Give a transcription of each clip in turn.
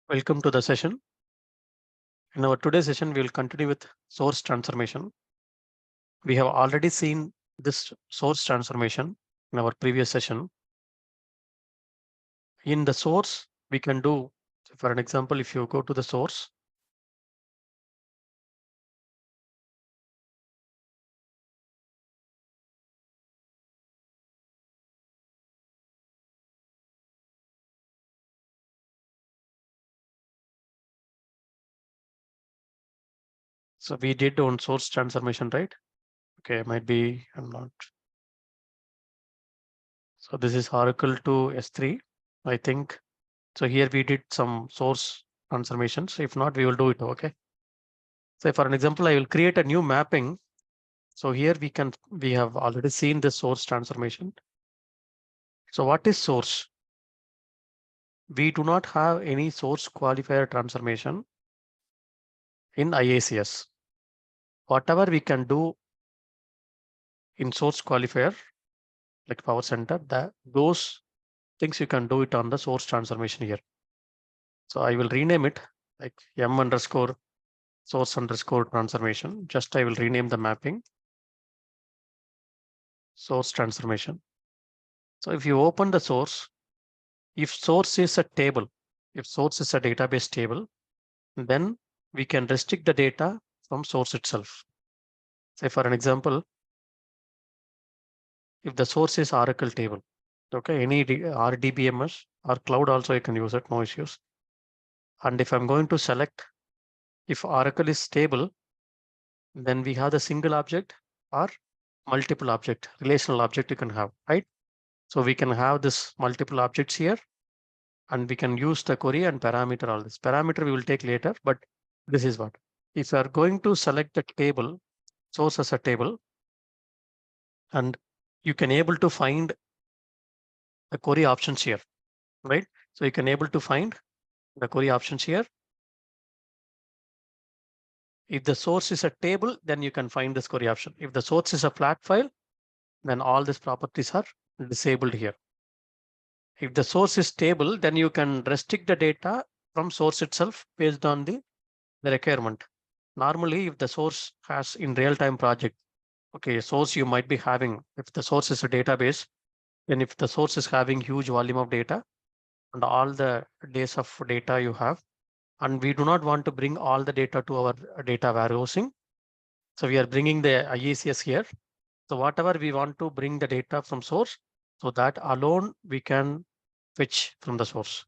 Welcome to the session. In our today's session, we will continue with source transformation. We have already seen this source transformation in our previous session. In the source, we can do, for an example, if you go to the source, so we did on source transformation, right? Okay, might be, I'm not. So this is Oracle to S3, I think. So here we did some source transformations. If not, we will do it, okay? So for an example, I will create a new mapping. So here we have already seen the source transformation. So what is source? We do not have any source qualifier transformation in IICS. Whatever we can do in source qualifier, like Power Center, those things you can do it on the source transformation here. So I will rename it like m underscore source underscore transformation. Just I will rename the mapping source transformation. So if you open the source, if source is a table, if source is a database table, then we can restrict the data from source itself. Say for an example, if the source is Oracle table, okay, any RDBMS or cloud also you can use it, no issues. And if I'm going to select, if Oracle is stable, then we have the single object or multiple object, relational object you can have, right? So we can have this multiple objects here and we can use the query and parameter all this. Parameter we will take later, but this is what. If you are going to select the table, source as a table, and you can able to find the query options here, right? So you can able to find the query options here. If the source is a table, then you can find this query option. If the source is a flat file, then all these properties are disabled here. If the source is stable, then you can restrict the data from source itself based on the requirement. Normally, if the source has in real-time project, okay, source you might be having, if the source is a database, then if the source is having huge volume of data and all the days of data you have, and we do not want to bring all the data to our data warehousing. So we are bringing the IICS here. So whatever we want to bring the data from source, so that alone we can fetch from the source.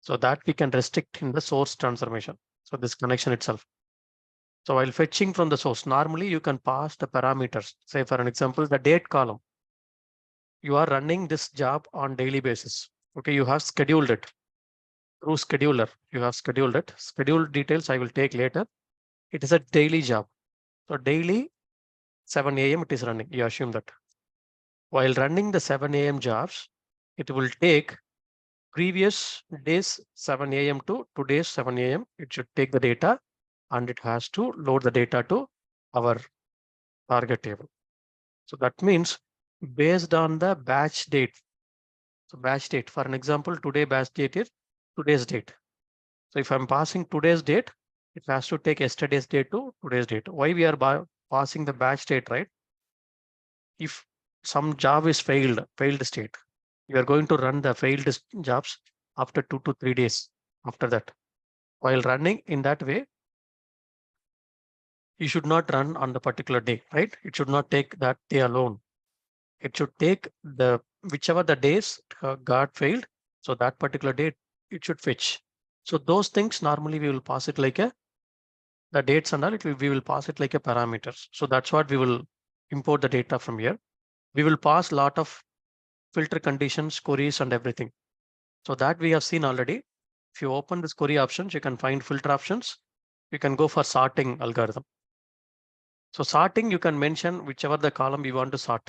So that we can restrict in the source transformation. So this connection itself. So while fetching from the source, normally you can pass the parameters. Say for an example, the date column. You are running this job on daily basis. Okay, you have scheduled it through scheduler. You have scheduled it. Schedule details I will take later. It is a daily job. So daily 7 a.m. it is running. You assume that. While running the 7 a.m. jobs, it will take previous days 7 a.m. to today's 7 a.m. It should take the data and it has to load the data to our target table. So that means based on the batch date. So batch date, for an example, today batch date is today's date. So if I'm passing today's date, it has to take yesterday's date to today's date. Why we are passing the batch date, right? If some job is failed state, you are going to run the failed jobs after 2 to 3 days after that. While running in that way, you should not run on the particular day, right? It should not take that day alone. It should take the whichever the days got failed. So that particular date it should fetch. So those things normally we will pass it like the dates and all we will pass it like a parameters. So that's what we will import the data from here. We will pass a lot of filter conditions, queries and everything. So that we have seen already. If you open this query options, you can find filter options. You can go for sorting algorithm. So sorting, you can mention whichever the column you want to sort.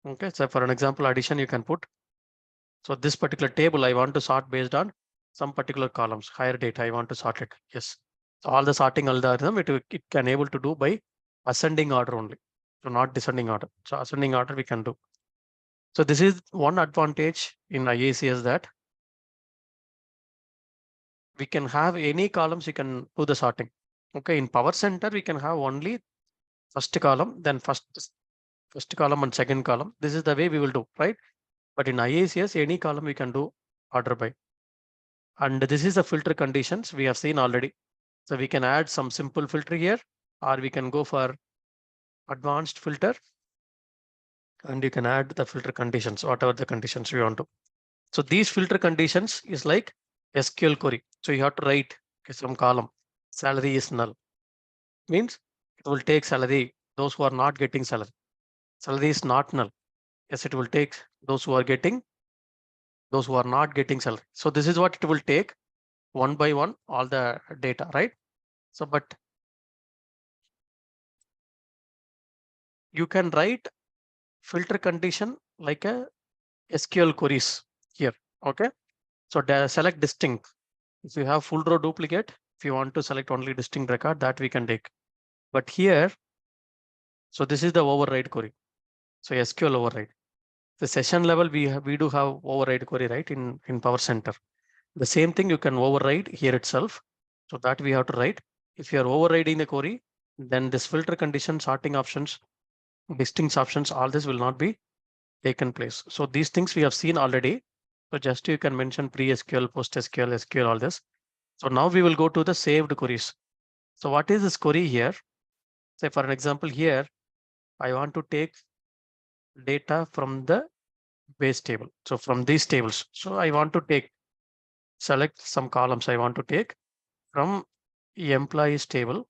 Okay, so for an example, addition, you can put. So this particular table, I want to sort based on some particular columns, higher data, I want to sort it. Yes. So all the sorting algorithm, it can able to do by ascending order only. So not descending order. So ascending order we can do. So this is one advantage in IICS that we can have any columns, you can do the sorting. Okay, in Power Center, we can have only first column, then first column and second column. This is the way we will do, right? But in IICS, any column we can do order by. And this is the filter conditions we have seen already. So we can add some simple filter here, or we can go for advanced filter, and you can add the filter conditions, whatever the conditions you want to. So these filter conditions is like SQL query. So you have to write some column. Salary is null. Means it will take salary, those who are not getting salary. Salary is not null. Yes, it will take those who are getting, those who are not getting salary. So this is what it will take one by one, all the data, right? So, but you can write filter condition like a SQL queries here. Okay. So select distinct. If you have full row duplicate, if you want to select only distinct record, that we can take. But here, so this is the override query. So SQL override. The session level, we do have override query, right? In Power Center. The same thing you can override here itself. So that we have to write. If you are overriding the query, then this filter condition, sorting options, distinct options, all this will not be taken place. So these things we have seen already. So just you can mention pre-SQL, post-SQL, SQL, all this. So now we will go to the saved queries. So what is this query here? Say for an example here, I want to take data from the base table. So from these tables, so I want to select some columns I want to take from employees table.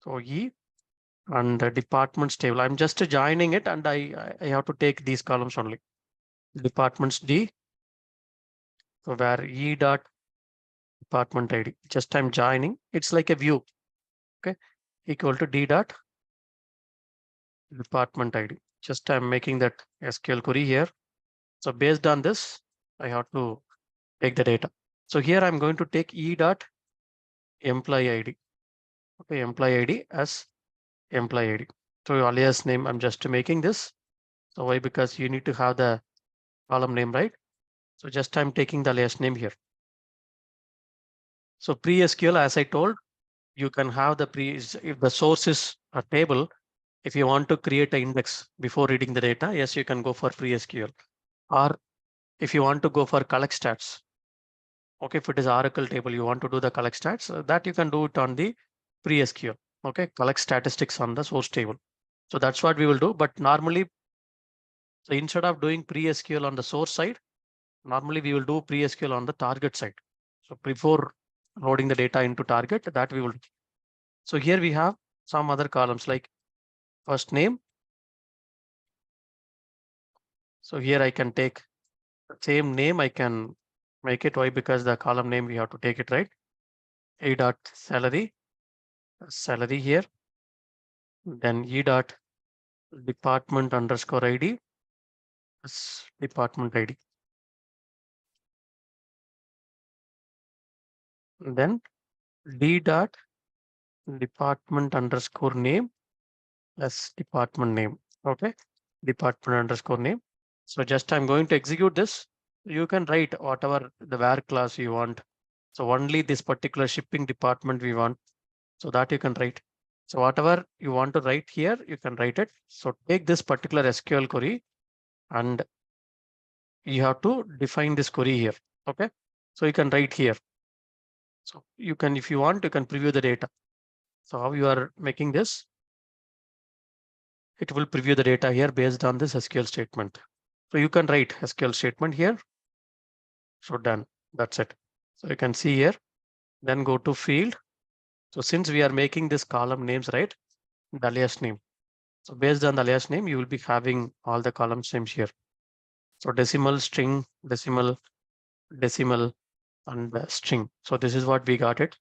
So E and the departments table. I'm just joining it, and I have to take these columns only. Departments D. So where E dot department ID. Just I'm joining. It's like a view. Okay, equal to D dot department ID. Just I'm making that SQL query here. So based on this, I have to take the data. So here I'm going to take E dot employee ID. Okay, employee ID as employee ID. So alias name, I'm just making this. So why? Because you need to have the column name, right? So just I'm taking the alias name here. So pre-SQL, as I told, you can have the if the source is a table, if you want to create an index before reading the data, yes, you can go for pre-SQL. Or if you want to go for collect stats, okay, if it is Oracle table, you want to do the collect stats, that you can do it on the pre-SQL. Okay, collect statistics on the source table. So that's what we will do. But normally, so instead of doing pre-SQL on the source side, normally we will do pre-SQL on the target side. So before loading the data into target, that we will do. So here we have some other columns like first name. So here I can take the same name. I can make it. Why? Because the column name we have to take it, right? A dot salary, salary here. Then E dot department underscore ID, department ID. Then D dot department underscore name as department name. Okay, department underscore name. So just I'm going to execute this. You can write whatever the where class you want. So only this particular shipping department we want. So that you can write. So whatever you want to write here, you can write it. So take this particular SQL query and you have to define this query here. Okay. So you can write here. So you can, if you want, you can preview the data. So how you are making this? It will preview the data here based on this SQL statement. So you can write SQL statement here. So done. That's it. So you can see here, then go to field. So since we are making this column names, right? The alias name. So based on the alias name, you will be having all the column names here. So decimal, string, decimal, decimal, and string. So this is what we got it.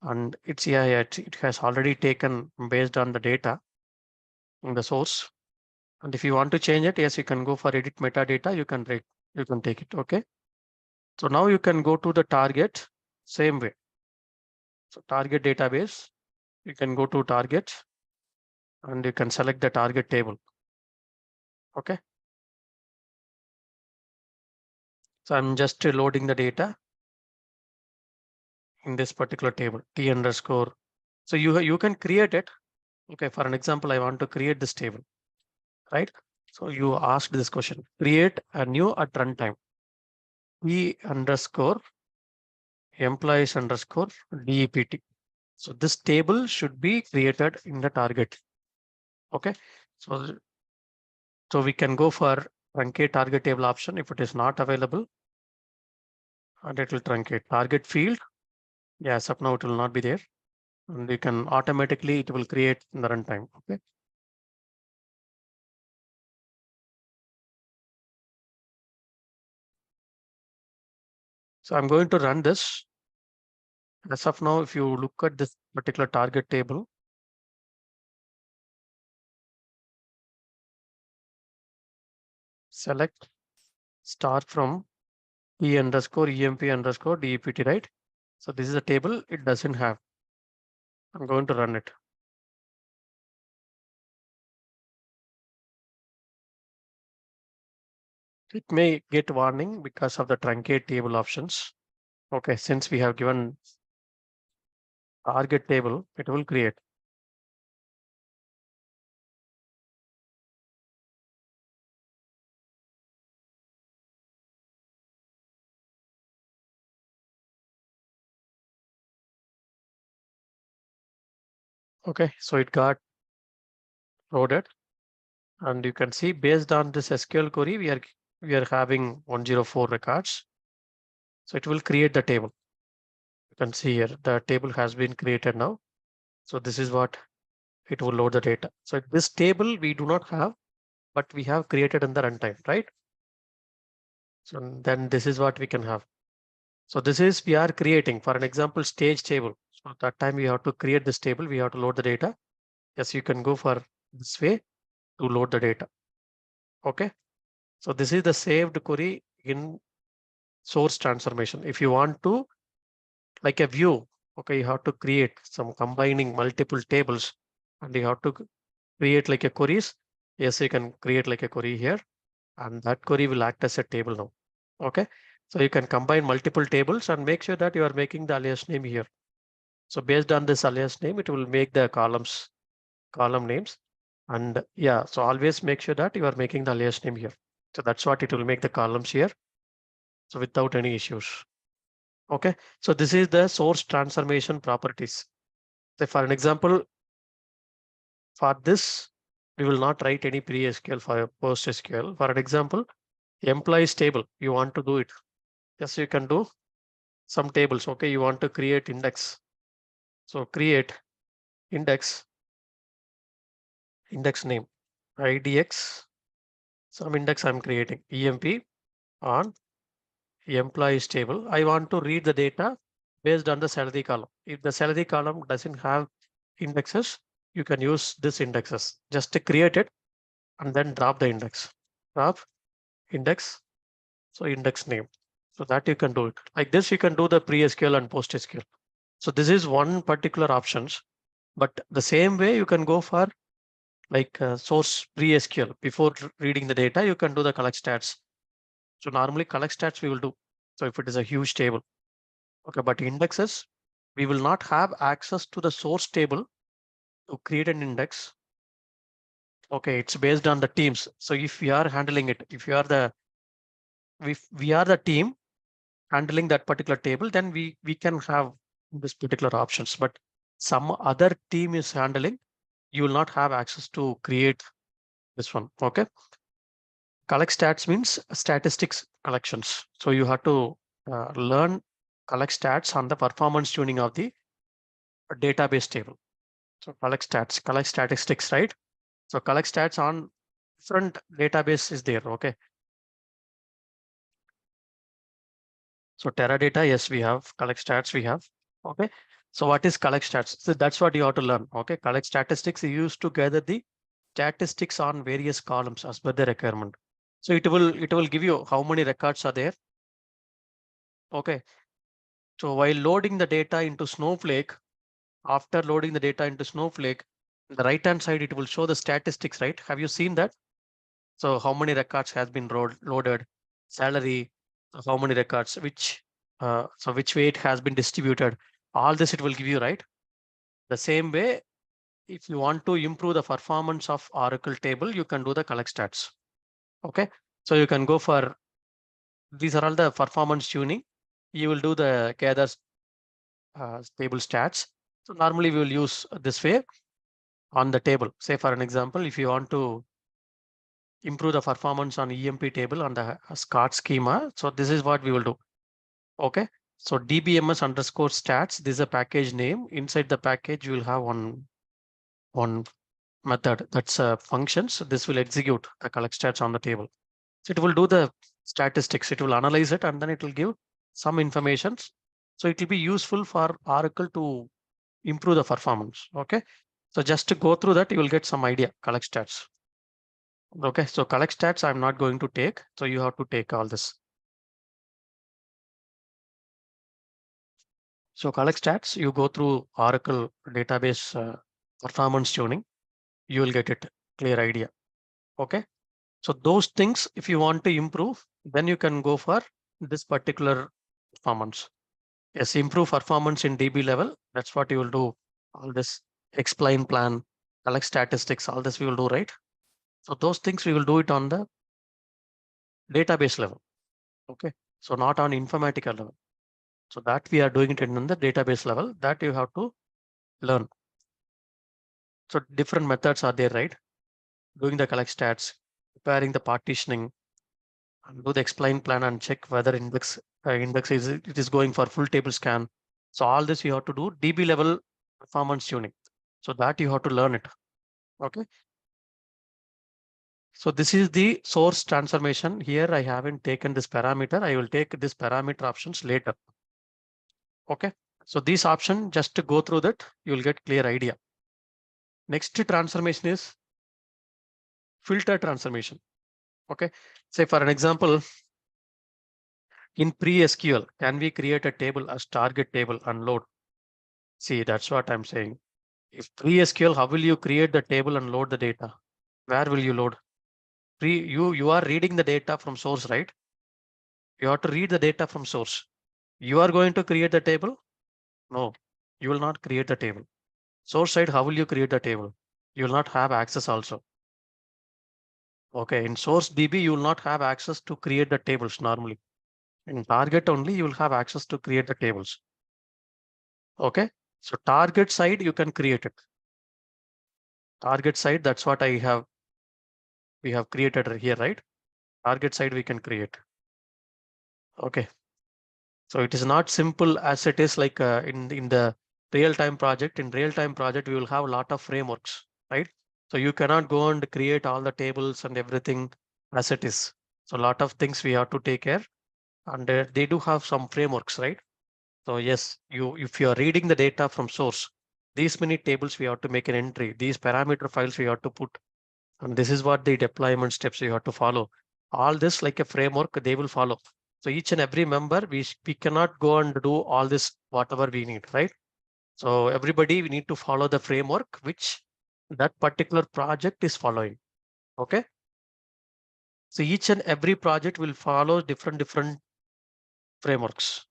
And it's, yeah, it has already taken based on the data in the source. And if you want to change it, yes, you can go for edit metadata. You can write, you can take it. Okay. So now you can go to the target same way. So target database, you can go to target and you can select the target table. Okay. So I'm just loading the data. in this particular table, T underscore. So you can create it. Okay, for an example, I want to create this table, right? So you asked this question, create a new at runtime, P underscore employees underscore DEPT. So this table should be created in the target. Okay, so we can go for truncate target table option if it is not available, and it will truncate target field. Yes, up now it will not be there, and you can automatically it will create in the runtime. Okay. So I'm going to run this. As of now, if you look at this particular target table, select start from E underscore EMP underscore DEPT, right? So this is a table it doesn't have. I'm going to run it. It may get warning because of the truncate table options. Okay, since we have given target table, it will create. Okay, so it got loaded, and you can see based on this SQL query, we are having 104 records. So it will create the table. You can see here the table has been created now. So this is what it will load the data. So this table we do not have, but we have created in the runtime, right? So then this is what we can have. So this is we are creating, for an example, stage table. So at that time we have to create this table. We have to load the data. Yes, you can go for this way to load the data. Okay. So this is the saved query in source transformation. If you want to like a view, okay, you have to create some combining multiple tables, and you have to create like a queries. Yes, you can create like a query here, and that query will act as a table now. Okay. So you can combine multiple tables and make sure that you are making the alias name here. So based on this alias name, it will make the column names. And yeah, so always make sure that you are making the alias name here. So that's what it will make the columns here. So without any issues. Okay. So this is the source transformation properties. So for an example, for this, we will not write any pre-SQL for post-SQL. For an example, employees table, you want to do it. Yes, you can do some tables. Okay, you want to create index. So create index name, IDX, some index I'm creating, EMP on employees table. I want to read the data based on the salary column. If the salary column doesn't have indexes, you can use this indexes. Just to create it and then drop the index. Drop index, so index name. So that you can do it. Like this, you can do the pre-SQL and post-SQL. So this is one particular options, but the same way you can go for like source pre-SQL. Before reading the data, you can do the collect stats. So normally collect stats we will do. So if it is a huge table, okay, but indexes, we will not have access to the source table to create an index. Okay, it's based on the teams. So if we are handling it, if we are the team handling that particular table, then we can have this particular options. But some other team is handling, you will not have access to create this one. Okay. Collect stats means statistics collections. So you have to learn collect stats on the performance tuning of the database table. So collect stats, collect statistics, right? So collect stats on different database is there. Okay. So Teradata, yes, we have collect stats. We have. Okay. So what is collect stats? So that's what you have to learn. Okay. Collect statistics is used to gather the statistics on various columns as per the requirement. So it will give you how many records are there. Okay. So while loading the data into Snowflake, after loading the data into Snowflake, the right hand side, it will show the statistics, right? Have you seen that? So how many records has been loaded, salary, how many records, which way it has been distributed. All this it will give you, right? The same way, if you want to improve the performance of Oracle table, you can do the collect stats. Okay, so you can go for, these are all the performance tuning. You will do the gather table stats. So normally we will use this way on the table. Say for an example, if you want to improve the performance on EMP table on the SCOT schema, so this is what we will do. Okay, so dbms underscore stats, this is a package name. Inside the package, you will have one method that's a function. So this will execute the collect stats on the table. So it will do the statistics. It will analyze it and then it will give some information. So it will be useful for Oracle to improve the performance. Okay, so just to go through that, you will get some idea. Collect stats. Okay, so collect stats I'm not going to take. So you have to take all this. So collect stats, you go through Oracle database performance tuning, you will get it clear idea. Okay, so those things, if you want to improve, then you can go for this particular performance. Yes, improve performance in DB level. That's what you will do. All this explain plan, collect statistics, all this we will do, right? So those things we will do it on the database level. Okay, so not on Informatica level. So that we are doing it in the database level, that you have to learn. So different methods are there, right? Doing the collect stats, preparing the partitioning, and do the explain plan and check whether index is it is going for full table scan. So all this you have to do DB level performance tuning. So that you have to learn it. Okay. So this is the source transformation. Here I haven't taken this parameter. I will take this parameter options later. Okay. So this option, just to go through that, you will get clear idea. Next transformation is filter transformation. Okay. Say for an example, in pre-SQL, can we create a table as target table and load? See, that's what I'm saying. If pre-SQL, how will you create the table and load the data? Where will you load? You are reading the data from source, right? You have to read the data from source. You are going to create the table? No, you will not create the table. Source side, how will you create the table? You will not have access also. Okay, in source DB, you will not have access to create the tables normally. In target only, you will have access to create the tables. Okay, so target side, you can create it. Target side, that's what we have created here, right? Target side we can create. Okay, so it is not simple as it is like in the real-time project. In real-time project, we will have a lot of frameworks, right? So you cannot go and create all the tables and everything as it is. So a lot of things we have to take care, and they do have some frameworks, right? So yes, if you are reading the data from source, these many tables we have to make an entry. These parameter files we have to put. And this is what the deployment steps you have to follow. All this like a framework, they will follow. So each and every member, we cannot go and do all this, whatever we need, right? So everybody, we need to follow the framework, which that particular project is following. Okay. So each and every project will follow different frameworks.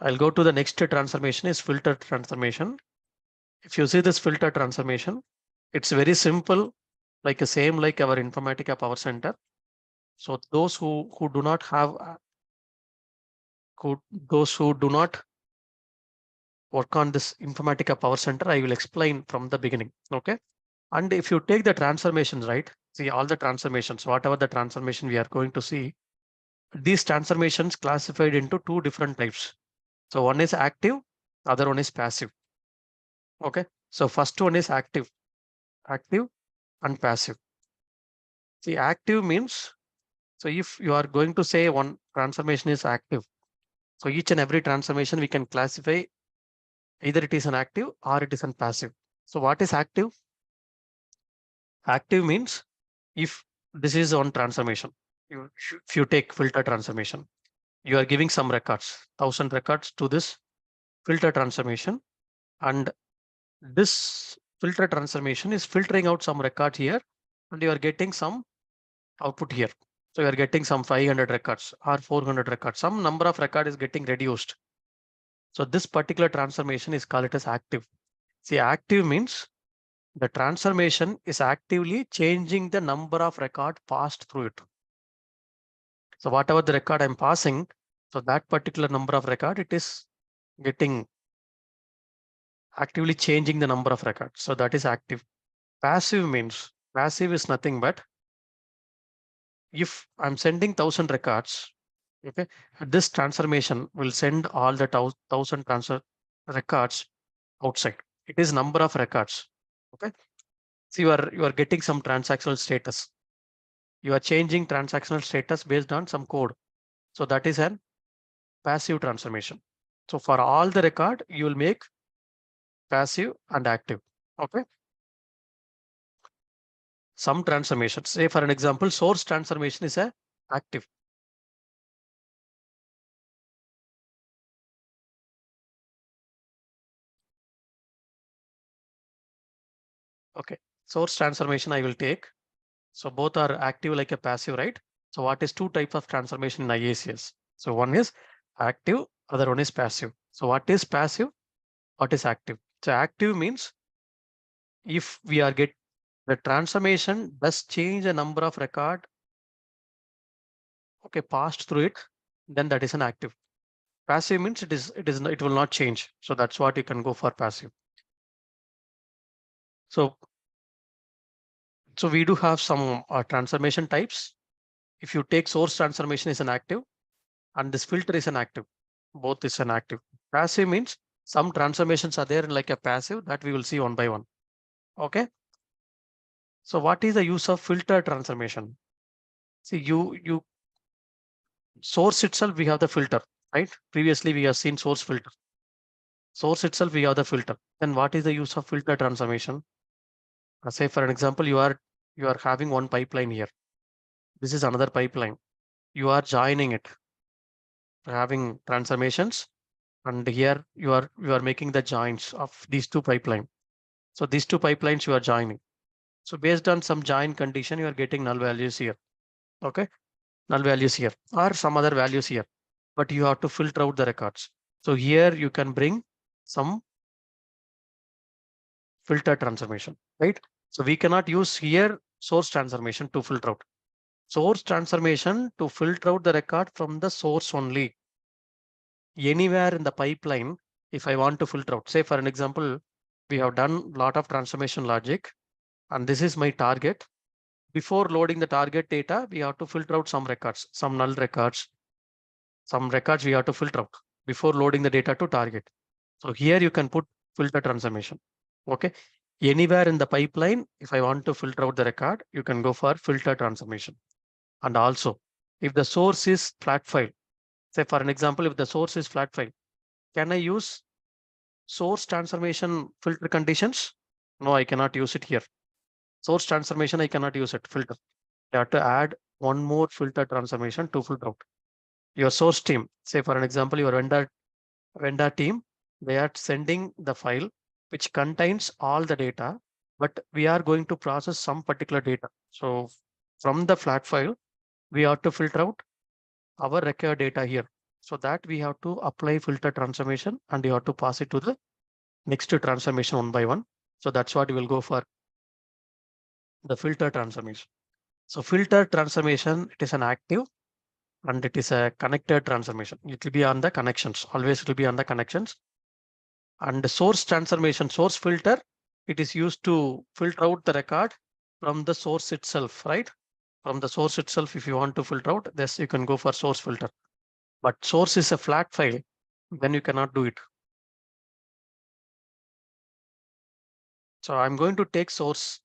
I'll go to the next transformation is filter transformation. If you see this filter transformation, it's very simple, like the same like our Informatica Power Center. So those who do not have those who do not work on this Informatica Power Center, I will explain from the beginning. Okay. And if you take the transformations, right? See all the transformations, whatever the transformation we are going to see, these transformations classified into two different types. So one is active, other one is passive. Okay. So first one is active and passive. See, active means, so if you are going to say one transformation is active, so each and every transformation we can classify either it is an active or it is an passive. So what is active? Active means if this is on transformation, if you take filter transformation, you are giving some records, 1000 records to this filter transformation, and this filter transformation is filtering out some record here, and you are getting some output here. So you are getting some 500 records or 400 records. Some number of record is getting reduced. So this particular transformation is called it as active. See, active means the transformation is actively changing the number of record passed through it. So whatever the record I'm passing, so that particular number of record, it is getting actively changing the number of records. So that is active. Passive means passive is nothing but if I'm sending 1,000 records, okay, this transformation will send all the 1,000 transfer records outside. It is number of records. Okay. So you are getting some transactional status. You are changing transactional status based on some code. So that is an passive transformation. So for all the record, you will make passive and active. Okay. Some transformations, say for an example, source transformation is a active. Okay. Source transformation I will take. So both are active like a passive, right? So what is two types of transformation in IICS? So one is active, other one is passive. So what is passive? What is active? So active means if we are get the transformation does change the number of record, okay, passed through it, then that is an active. Passive means it will not change. So that's what you can go for passive. So we do have some transformation types. If you take source transformation is an active and this filter is an active, both is an active. Passive means some transformations are there like a passive that we will see one by one. Okay. So what is the use of filter transformation? See, you source itself, we have the filter, right? Previously, we have seen source filter. Source itself, we have the filter. Then what is the use of filter transformation? Say for an example, you are having one pipeline here. This is another pipeline. You are joining it, having transformations, and here you are making the joins of these two pipeline. So these two pipelines you are joining. So based on some join condition, you are getting null values here. Okay, null values here or some other values here, but you have to filter out the records. So here you can bring some filter transformation, right? So we cannot use here source transformation to filter out. Source transformation to filter out the record from the source only. Anywhere in the pipeline, if I want to filter out, say for an example, we have done a lot of transformation logic, and this is my target. Before loading the target data, we have to filter out some records, some null records, some records we have to filter out before loading the data to target. So here you can put filter transformation. Okay. Anywhere in the pipeline, if I want to filter out the record, you can go for filter transformation. And also, if the source is flat file, say for an example, if the source is flat file, can I use source transformation filter conditions? No, I cannot use it here. Source transformation, I cannot use it, filter. You have to add one more filter transformation to filter out. Your source team, say for an example, your vendor team, they are sending the file which contains all the data, but we are going to process some particular data. So from the flat file, we have to filter out our required data here. So that we have to apply filter transformation and you have to pass it to the next transformation one by one. So that's what we will go for the filter transformation. So filter transformation, it is an active and it is a connected transformation. It will be on the connections. Always it will be on the connections. And the source transformation, source filter, it is used to filter out the record from the source itself, right? From the source itself, if you want to filter out this, you can go for source filter. But source is a flat file, then you cannot do it. So I'm going to take source,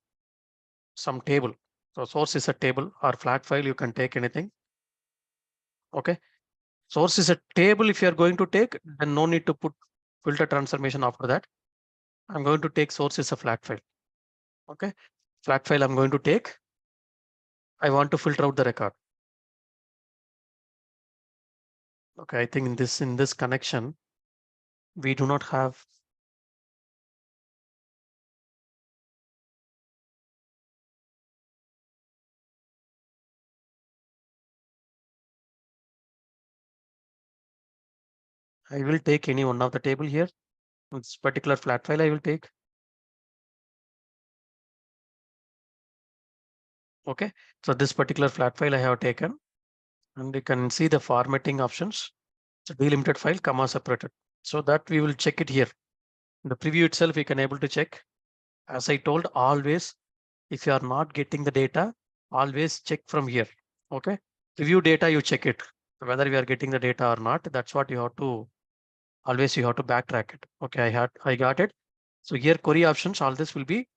some table. So source is a table or flat file, you can take anything. Okay. Source is a table. If you're going to take, then no need to put filter transformation after that. I'm going to take source is a flat file. Okay. Flat file I'm going to take. I want to filter out the record. Okay. I think in this connection, we do not have. I will take any one of the table here. This particular flat file I will take. Okay, so this particular flat file I have taken, and you can see the formatting options. It's a delimited file, comma separated. So that we will check it here. In the preview itself, we can able to check. As I told, always, if you are not getting the data, always check from here. Okay, preview data, you check it whether we are getting the data or not. That's what you have to always you have to backtrack it. Okay, I got it. So here query options, all this will be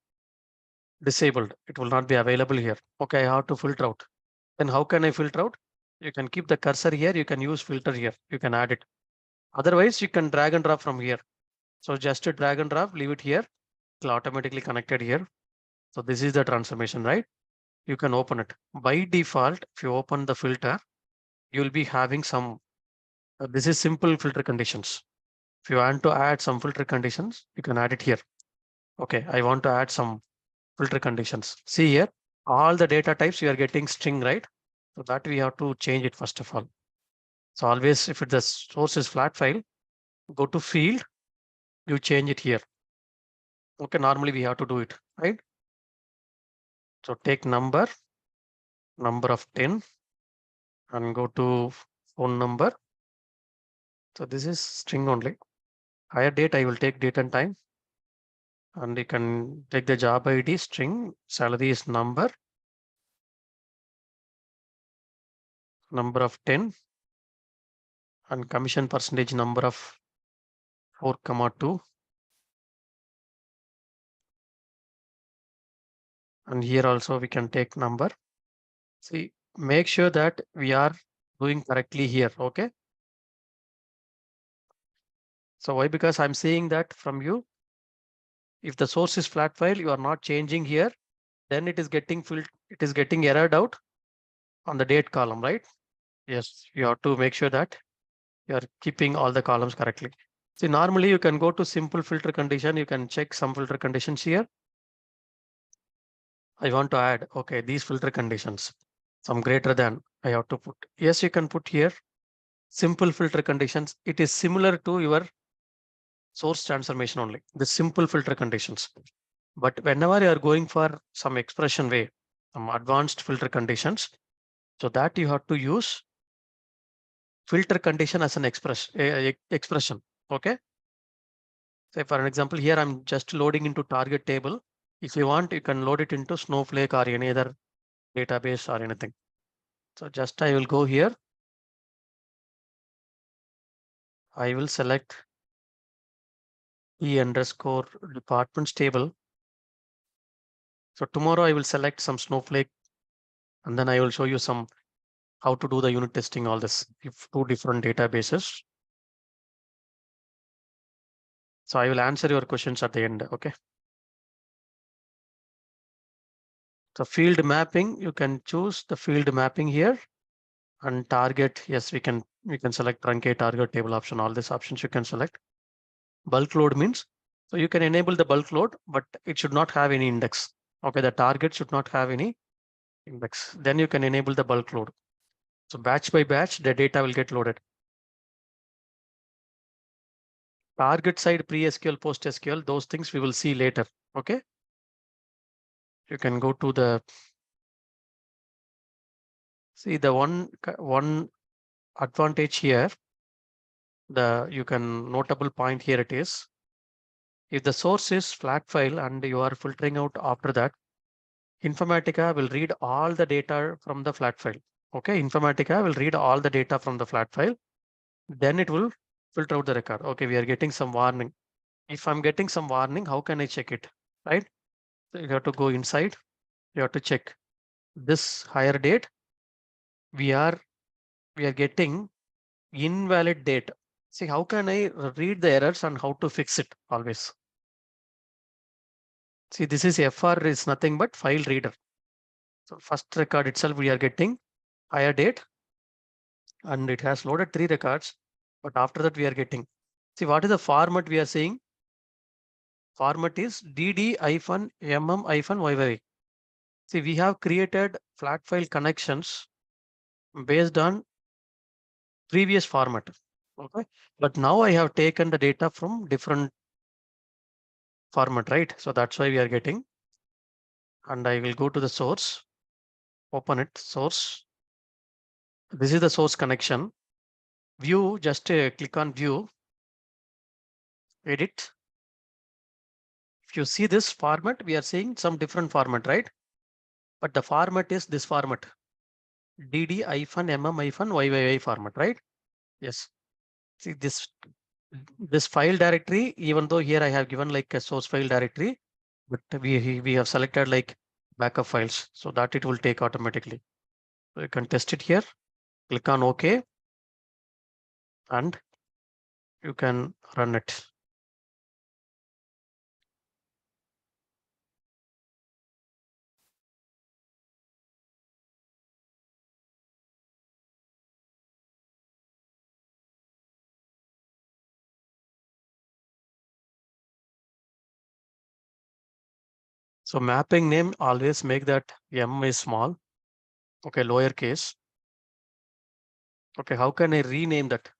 disabled. It will not be available here. Okay, I have to filter out. Then how can I filter out? You can keep the cursor here. You can use filter here. You can add it. Otherwise, you can drag and drop from here. So just to drag and drop, leave it here. It will automatically connected here. So this is the transformation, right? You can open it. By default, if you open the filter, you will be having some, this is simple filter conditions. If you want to add some filter conditions, you can add it here. Okay, I want to add some filter conditions. See here, all the data types you are getting string, right? So that we have to change it first of all. So always if the source is flat file, go to field, you change it here. Okay, normally we have to do it, right? So take number of 10 and go to phone number. So this is string only. Higher date, I will take date and time. And you can take the job ID string, salary is number of 10, and commission percentage number of 4,2. And here also we can take number. See, make sure that we are doing correctly here. Okay. So why? Because I'm seeing that from you. If the source is flat file, you are not changing here, then it is getting filled, it is getting errored out on the date column, right? Yes, you have to make sure that you are keeping all the columns correctly. See, normally you can go to simple filter condition. You can check some filter conditions here. I want to add, okay, these filter conditions, some greater than I have to put. Yes, you can put here simple filter conditions. It is similar to your source transformation only, the simple filter conditions. But whenever you are going for some expression way, some advanced filter conditions, so that you have to use filter condition as an expression. Okay. Say for an example, here I'm just loading into target table. If you want, you can load it into Snowflake or any other database or anything. So just I will go here. I will select E_ departments table. So tomorrow I will select some Snowflake, and then I will show you some how to do the unit testing, all this, if two different databases. So I will answer your questions at the end. Okay. So field mapping, you can choose the field mapping here, and target. Yes, we can select truncate, target, table option, all these options you can select. Bulk load means, so you can enable the bulk load, but it should not have any index. Okay, the target should not have any index. Then you can enable the bulk load. So batch by batch, the data will get loaded. Target side pre-SQL, post-SQL, those things we will see later. Okay. You can go to the, see the one advantage here, you can notable point here it is, if the source is flat file and you are filtering out after that, Informatica will read all the data from the flat file. Okay, Informatica will read all the data from the flat file. Then it will filter out the record. Okay, we are getting some warning. If I'm getting some warning, how can I check it? Right? So you have to go inside. You have to check this higher date. We are getting invalid date. See, how can I read the errors and how to fix it always? See, this is FR is nothing but file reader. So first record itself, we are getting higher date, and it has loaded 3 records. But after that, we are getting, see, what is the format we are saying? Format is dd-mm-yy. See, we have created flat file connections based on previous format. Okay, but now I have taken the data from different format, right? So that's why we are getting, and I will go to the source, open it, source. This is the source connection. View, just click on view, edit. If you see this format, we are seeing some different format, right? But the format is this format, dd-mm-yyi format, right? Yes. See this file directory, even though here I have given like a source file directory, but we have selected like backup files so that it will take automatically. So you can test it here, click on OK, and you can run it. So mapping name, always make that M is small. Okay, lowercase. Okay, how can I rename that?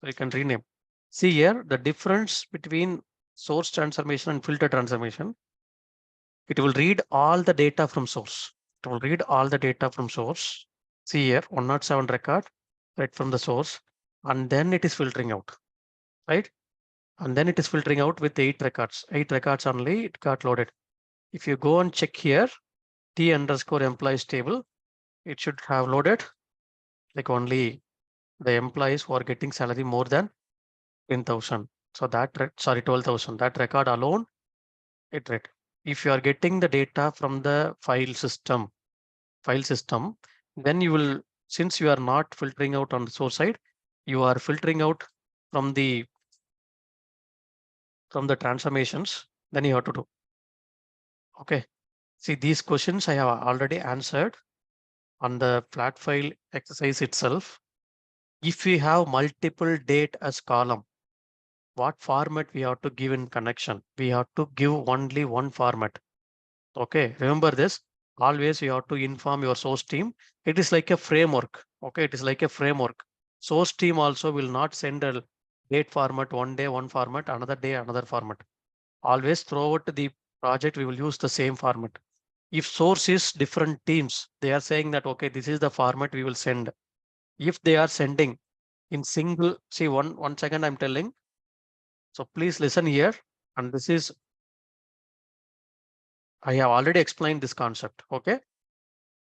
So you can rename. See here, the difference between source transformation and filter transformation. It will read all the data from source. It will read all the data from source. See here, 107 record, right from the source, and then it is filtering out, right? And then it is filtering out with 8 records. 8 records only, it got loaded. If you go and check here, T underscore employees table, it should have loaded like only the employees who are getting salary more than 10,000. So that, sorry, 12,000, that record alone, it read. If you are getting the data from the file system, then you will, since you are not filtering out on the source side, you are filtering out from the transformations, then you have to do. Okay. See, these questions I have already answered on the flat file exercise itself. If we have multiple date as column, what format we have to give in connection? We have to give only one format. Okay, remember this. Always you have to inform your source team. It is like a framework. Okay, it is like a framework. Source team also will not send a date format one day, one format, another day, another format. Always throughout the project, we will use the same format. If source is different teams, they are saying that, okay, this is the format we will send. If they are sending in single, see one second I'm telling. So please listen here. And this is, I have already explained this concept. Okay.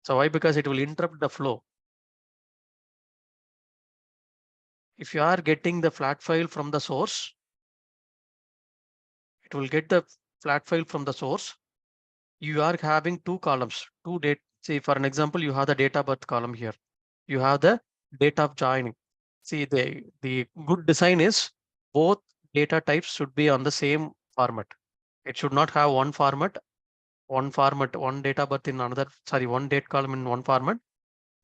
So why? Because it will interrupt the flow. If you are getting the flat file from the source, it will get the flat file from the source. You are having two columns, two date. See, for an example, you have the date of birth column here. You have the date of joining. See, the good design is both data types should be on the same format. It should not have one format, one date of birth in another, sorry, one date column in one format,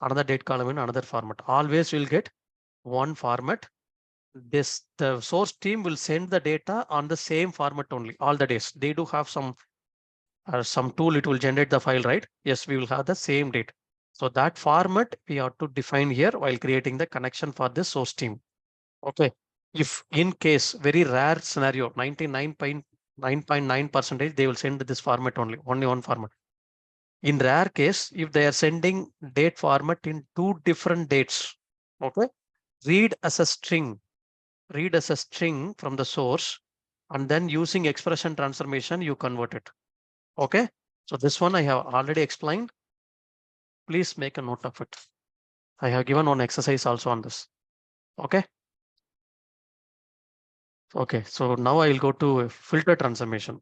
another date column in another format. Always will get one format. The source team will send the data on the same format only all the days. They do have some tool, it will generate the file, right? Yes, we will have the same date. So that format we have to define here while creating the connection for the source team. Okay. If in case, very rare scenario, 99.9% they will send this format only one format. In rare case, if they are sending date format in two different dates, okay, read as a string, read as a string from the source, and then using expression transformation, you convert it. Okay. So this one I have already explained. Please make a note of it. I have given one exercise also on this. Okay. Okay. So now I will go to filter transformation.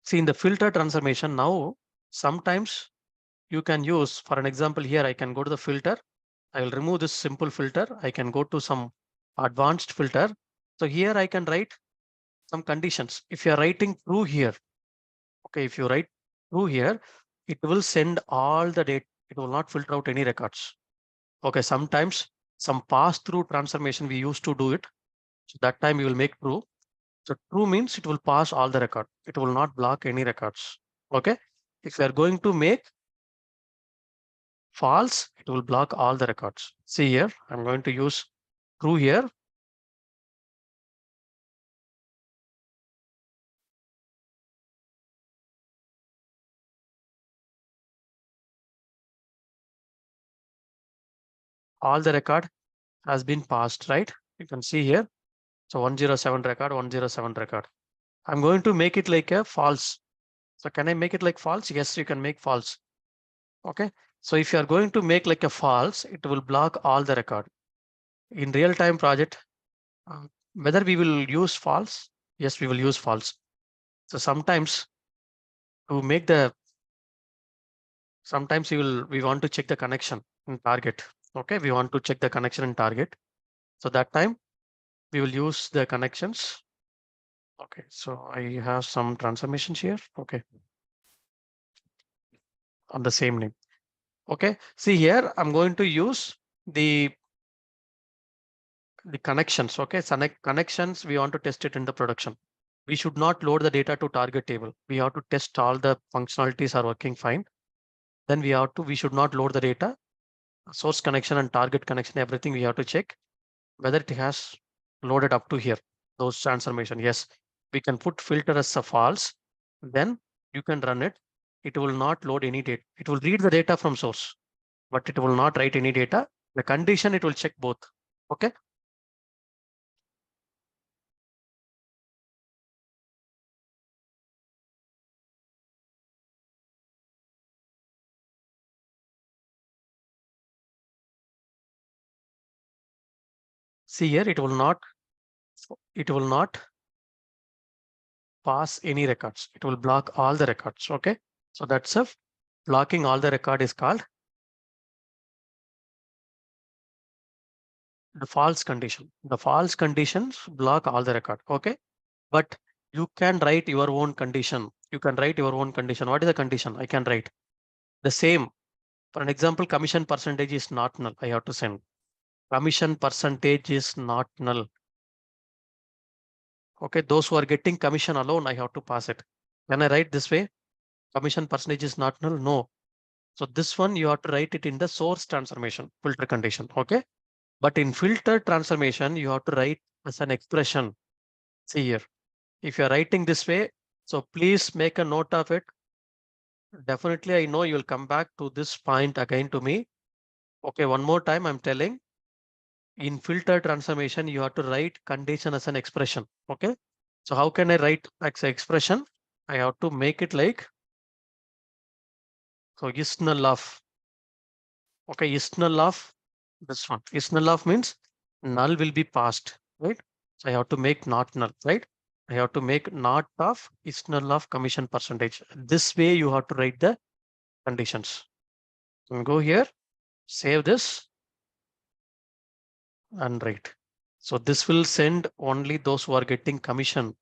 See, in the filter transformation now, sometimes you can use, for an example here, I can go to the filter. I will remove this simple filter. I can go to some advanced filter. So here I can write some conditions. If you are writing true here, okay, if you write true here, it will send all the data. It will not filter out any records. Okay, sometimes some pass-through transformation we used to do it. So that time you will make true. So true means it will pass all the record. It will not block any records. Okay. If you are going to make false, it will block all the records. See here, I'm going to use true here. All the record has been passed, right? You can see here. So 107 record, 107 record. I'm going to make it like a false. So can I make it like false? Yes, you can make false. Okay. So if you are going to make like a false, it will block all the record. In real time project, whether we will use false, yes, we will use false. So sometimes to make the, sometimes we want to check the connection in target. Okay, we want to check the connection in target. So that time we will use the connections. Okay, so I have some transformations here. Okay, on the same name. Okay, see here, I'm going to use the connections. Okay, so connections, we want to test it in the production. We should not load the data to target table. We have to test all the functionalities are working fine. Then we should not load the data, source connection and target connection, everything we have to check whether it has loaded up to here. Those transformation, yes, we can put filter as a false. Then you can run it. It will not load any data. It will read the data from source, but it will not write any data. The condition, it will check both. Okay. See here, it will not pass any records. It will block all the records. Okay. So that's a blocking all the record is called the false condition. The false conditions block all the record. Okay. But you can write your own condition. You can write your own condition. What is the condition? I can write the same. For an example, commission percentage is not null. I have to send commission percentage is not null. Okay. Those who are getting commission alone, I have to pass it. Can I write this way? Commission percentage is not null. No. So this one you have to write it in the source transformation filter condition. Okay. But in filter transformation, you have to write as an expression. See here, if you're writing this way, so please make a note of it. Definitely, I know you will come back to this point again to me. Okay, one more time, I'm telling in filter transformation, you have to write condition as an expression. Okay, so how can I write as an expression? I have to make it like, so is null of, okay, is null of this one. Is null of means null will be passed, right? So I have to make not null, right? I have to make not of is null of commission percentage. This way you have to write the conditions. So go here, save this and write. So this will send only those who are getting commission.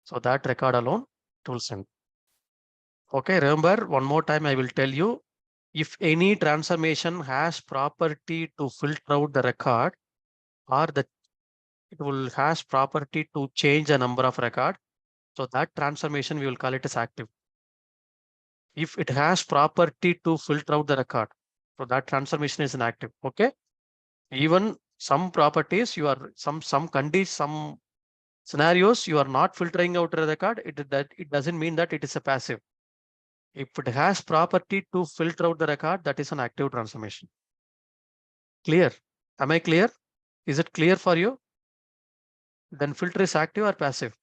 So that record alone it will send. Okay, remember one more time I will tell you, if any transformation has property to filter out the record or the it will has property to change the number of record. So that transformation we will call it as active. If it has property to filter out the record, so that transformation is an active. Okay. Even some properties you are some conditions, some scenarios you are not filtering out the record. It doesn't mean that it is a passive. If it has property to filter out the record, that is an active transformation. Clear? Am I clear? Is it clear for you? Then filter is active or passive?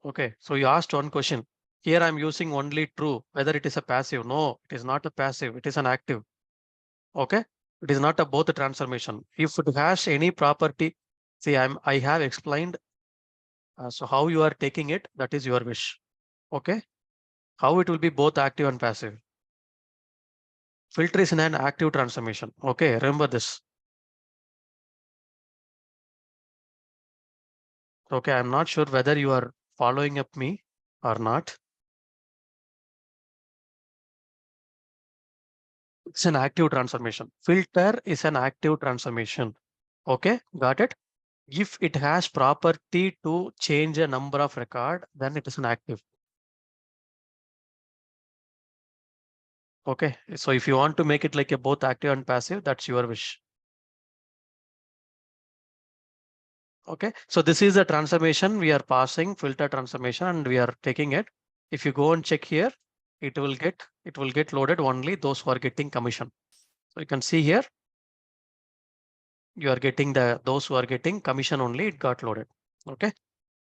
Okay, so you asked one question. Here I'm using only true, whether it is a passive. No, it is not a passive, it is an active. Okay, it is not a both a transformation. If it has any property, see, I have explained. So how you are taking it, that is your wish. Okay, how it will be both active and passive. Filter is in an active transformation. Okay, remember this. Okay, I'm not sure whether you are following up me or not. It's an active transformation. Filter is an active transformation. Okay, got it? If it has property to change a number of record, then it is an active. Okay, so if you want to make it like a both active and passive, that's your wish. Okay, so this is the transformation we are passing, filter transformation, and we are taking it. If you go and check here, it will get loaded only those who are getting commission. So you can see here, you are getting those who are getting commission only, it got loaded. Okay,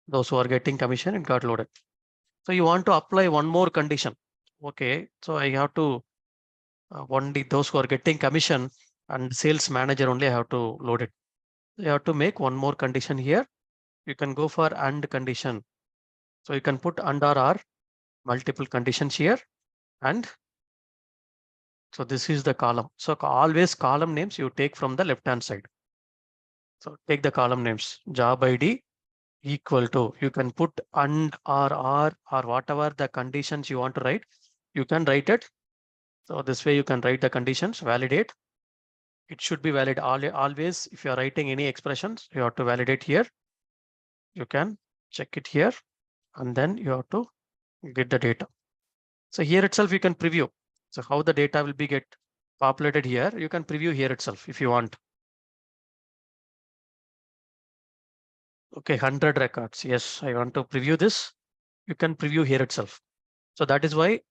those who are getting commission, it got loaded. So you want to apply one more condition. Okay, so I have to only those who are getting commission and sales manager only I have to load it. You have to make one more condition here. You can go for and condition. So you can put and or are multiple conditions here. And so this is the column. So always column names you take from the left hand side. So take the column names, job ID equal to, you can put and or whatever the conditions you want to write, you can write it. So this way you can write the conditions, validate. It should be valid always. If you are writing any expressions, you have to validate here. You can check it here and then you have to get the data. So here itself you can preview. So how the data will be get populated here, you can preview here itself if you want. Okay, 100 records. Yes, I want to preview this. You can preview here itself. So that is why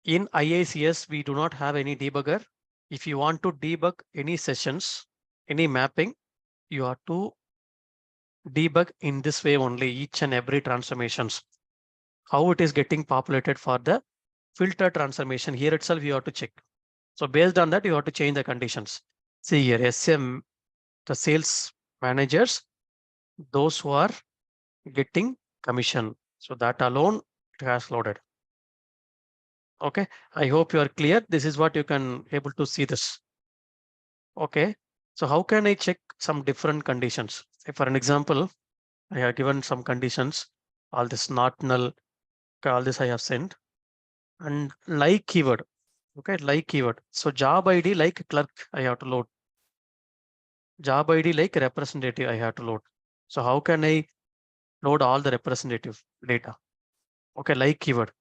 in IICS, we do not have any debugger. If you want to debug any sessions, any mapping, you have to debug in this way only, each and every transformations. How it is getting populated for the filter transformation here itself, you have to check. So based on that, you have to change the conditions. See here, SM, the sales managers, those who are getting commission. So that alone, it has loaded. Okay, I hope you are clear. This is what you can able to see this. Okay, so how can I check some different conditions? If for an example, I have given some conditions, all this not null, all this I have sent, and like keyword. Okay, like keyword. So job ID like clerk, I have to load. Job ID like representative, I have to load. So how can I load all the representative data? Okay, like keyword.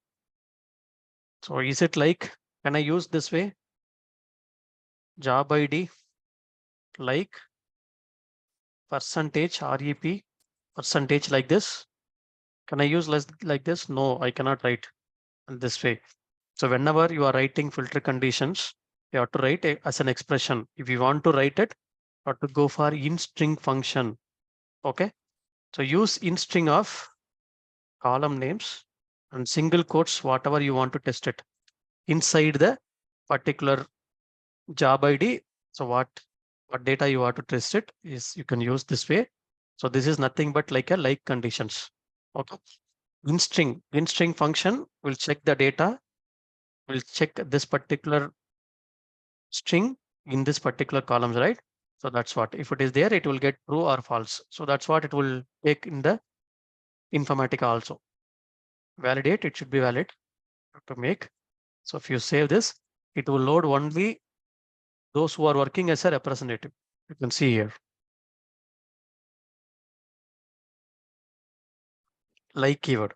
So is it like, can I use this way? Job ID like percentage REP percentage like this. Can I use less like this? No, I cannot write this way. So whenever you are writing filter conditions, you have to write as an expression. If you want to write it, you have to go for in string function. Okay. So use in string of column names and single quotes, whatever you want to test it inside the particular job ID. So what data you want to test it is you can use this way. So this is nothing but like a like conditions. Okay. In string function will check the data, will check this particular string in this particular columns, right? So that's what, if it is there, it will get true or false. So that's what it will take in the Informatica also. Validate, it should be valid to make. So if you save this, it will load only those who are working as a representative. You can see here, like keyword.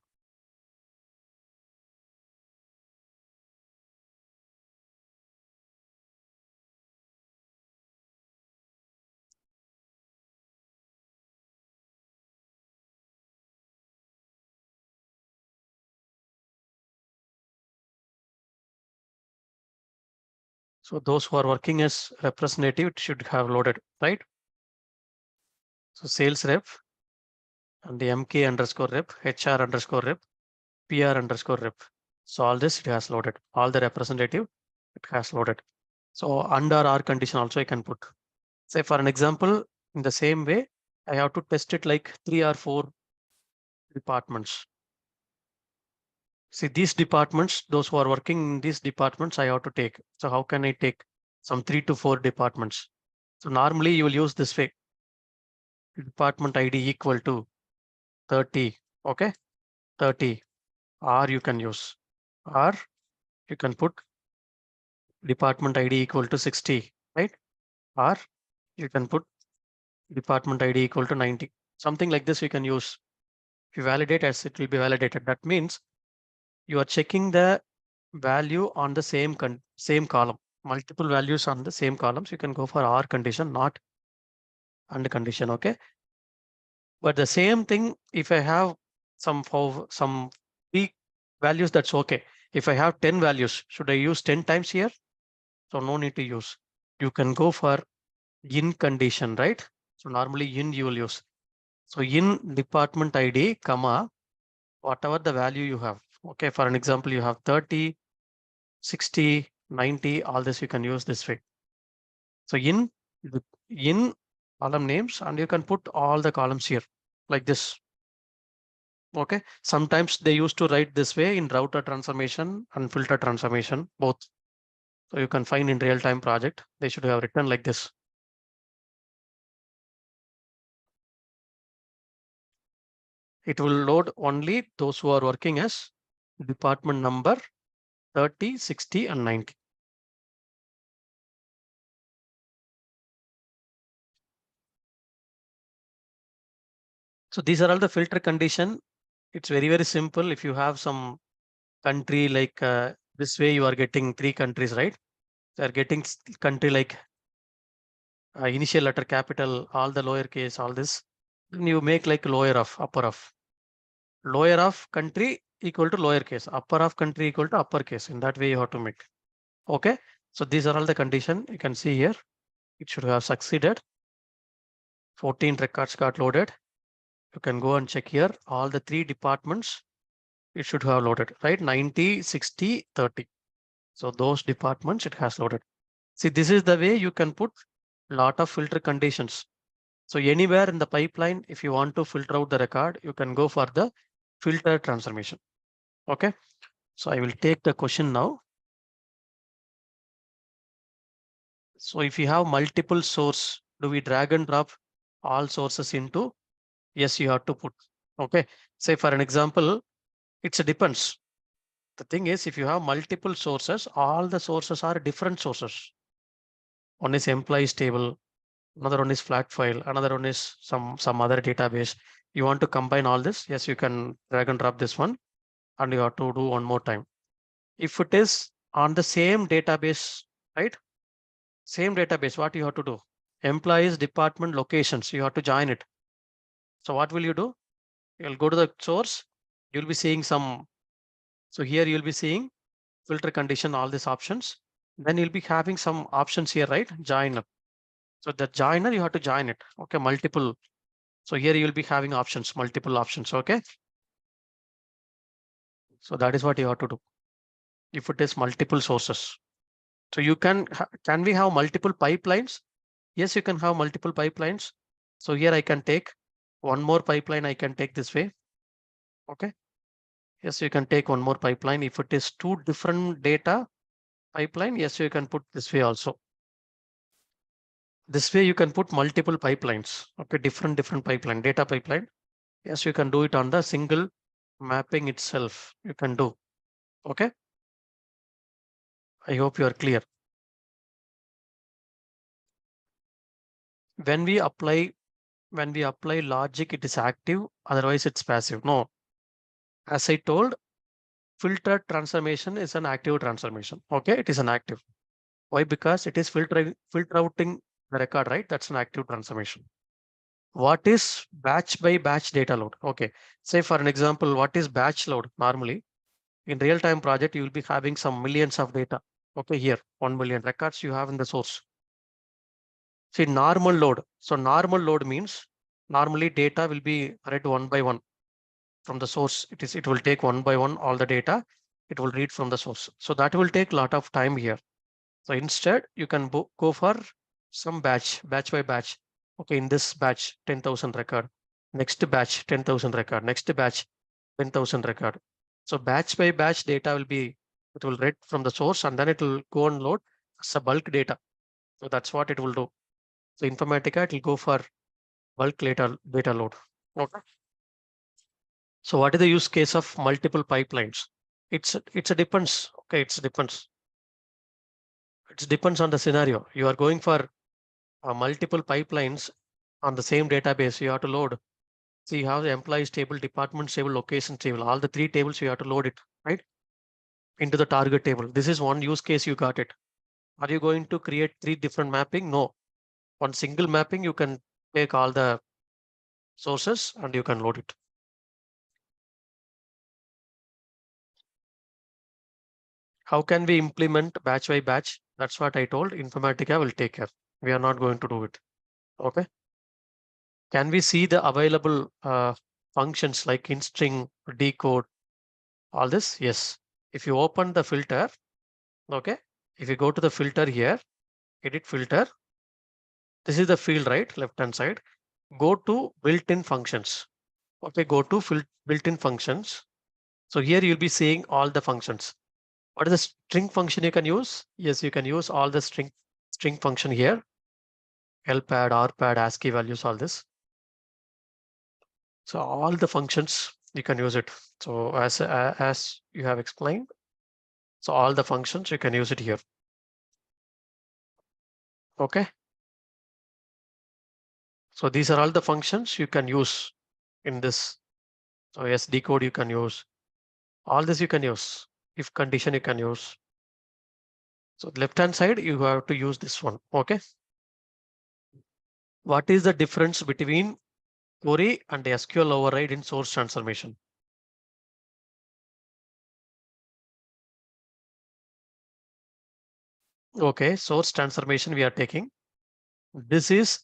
So those who are working as representative, it should have loaded, right? So sales rep and the MK underscore rep, HR underscore rep, PR underscore rep. So all this it has loaded. All the representative, it has loaded. So under our condition also I can put. Say for an example, in the same way, I have to test it like 3 or 4 departments. See these departments, those who are working in these departments, I have to take. So how can I take some 3 to 4 departments? So normally you will use this way. Department ID equal to 30. Okay, 30. Or you can use, or you can put department ID equal to 60, right? Or you can put department ID equal to 90. Something like this you can use. If you validate as it will be validated, that means you are checking the value on the same column, multiple values on the same columns, you can go for or condition, not and condition. Okay. But the same thing, if I have some three values, that's okay. If I have 10 values, should I use 10 times here? So no need to use. You can go for in condition, right? So normally in you will use. So in department ID, comma, whatever the value you have. Okay, for an example, you have 30, 60, 90, all this you can use this way. So in column names, and you can put all the columns here like this. Okay, sometimes they used to write this way in router transformation and filter transformation, both. So you can find in real-time project, they should have written like this. It will load only those who are working as department number 30, 60, and 90. So these are all the filter condition. It's very, very simple. If you have some country like this way, you are getting 3 countries, right? They are getting country like initial letter capital, all the lowercase, all this. Then you make like lower of, upper of. Lower of country equal to lowercase, upper of country equal to uppercase. In that way, you have to make. Okay. So these are all the condition you can see here. It should have succeeded. 14 records got loaded. You can go and check here. All the 3 departments, it should have loaded, right? 90, 60, 30. So those departments, it has loaded. See, this is the way you can put lot of filter conditions. So anywhere in the pipeline, if you want to filter out the record, you can go for the filter transformation. Okay. So I will take the question now. So if you have multiple source, do we drag and drop all sources into? Yes, you have to put. Okay. Say for an example, it's a depends. The thing is, if you have multiple sources, all the sources are different sources. One is employees table, another one is flat file, another one is some other database. You want to combine all this? Yes, you can drag and drop this one, and you have to do one more time. If it is on the same database, right? Same database, what you have to do? Employees, department, locations, you have to join it. So what will you do? You'll go to the source, you'll be seeing some. So here you'll be seeing filter condition, all these options. Then you'll be having some options here, right? Joiner. So the joiner, you have to join it. Okay, multiple. So here you'll be having options, multiple options. Okay. So that is what you have to do. If it is multiple sources. So you can we have multiple pipelines? Yes, you can have multiple pipelines. So here I can take one more pipeline. I can take this way. Okay. Yes, you can take one more pipeline. If it is 2 different data pipeline, yes, you can put this way also. This way you can put multiple pipelines. Okay, different pipeline, data pipeline. Yes, you can do it on the single mapping itself. You can do. Okay. I hope you are clear. When we apply logic, it is active, otherwise it's passive. No, as I told, filter transformation is an active transformation. Okay, it is an active. Why? Because it is filtering the record, right? That's an active transformation. What is batch by batch data load? Okay, say for an example, what is batch load? Normally, in real-time project, you will be having some millions of data. Okay, here 1 million records you have in the source. See, normal load. So normal load means normally data will be read one by one from the source. It will take one by one all the data. It will read from the source. So that will take a lot of time here. So instead, you can go for some batch by batch. Okay, in this batch, 10,000 record. Next batch, 10,000 record. Next batch, 10,000 record. So batch by batch data it will read from the source, and then it will go and load as a bulk data. So that's what it will do. So Informatica, it will go for bulk data load. Okay. So what is the use case of multiple pipelines? It's a depends. Okay, it depends. It depends on the scenario. You are going for multiple pipelines on the same database. You have to load. So you have the employees table, departments table, locations table. All the 3 tables you have to load it, right? into the target table. This is one use case you got it. Are you going to create 3 different mapping? No. One single mapping, you can take all the sources and you can load it. How can we implement batch by batch? That's what I told. Informatica will take care. We are not going to do it. Okay. Can we see the available functions like in string, decode, all this? Yes. If you open the filter, okay. If you go to the filter here, edit filter, this is the field, right? Left hand side. Go to built-in functions. Okay. Go to built-in functions. So here you'll be seeing all the functions. What is the string function you can use? Yes, you can use all the string function here. LPAD, RPAD, ASCII values, all this. So all the functions you can use it. So as you have explained, so all the functions you can use it here. Okay. So these are all the functions you can use in this. So yes, decode you can use. All this you can use. If condition you can use. So left hand side you have to use this one. Okay. What is the difference between query and SQL override in source transformation? Okay, source transformation we are taking. This is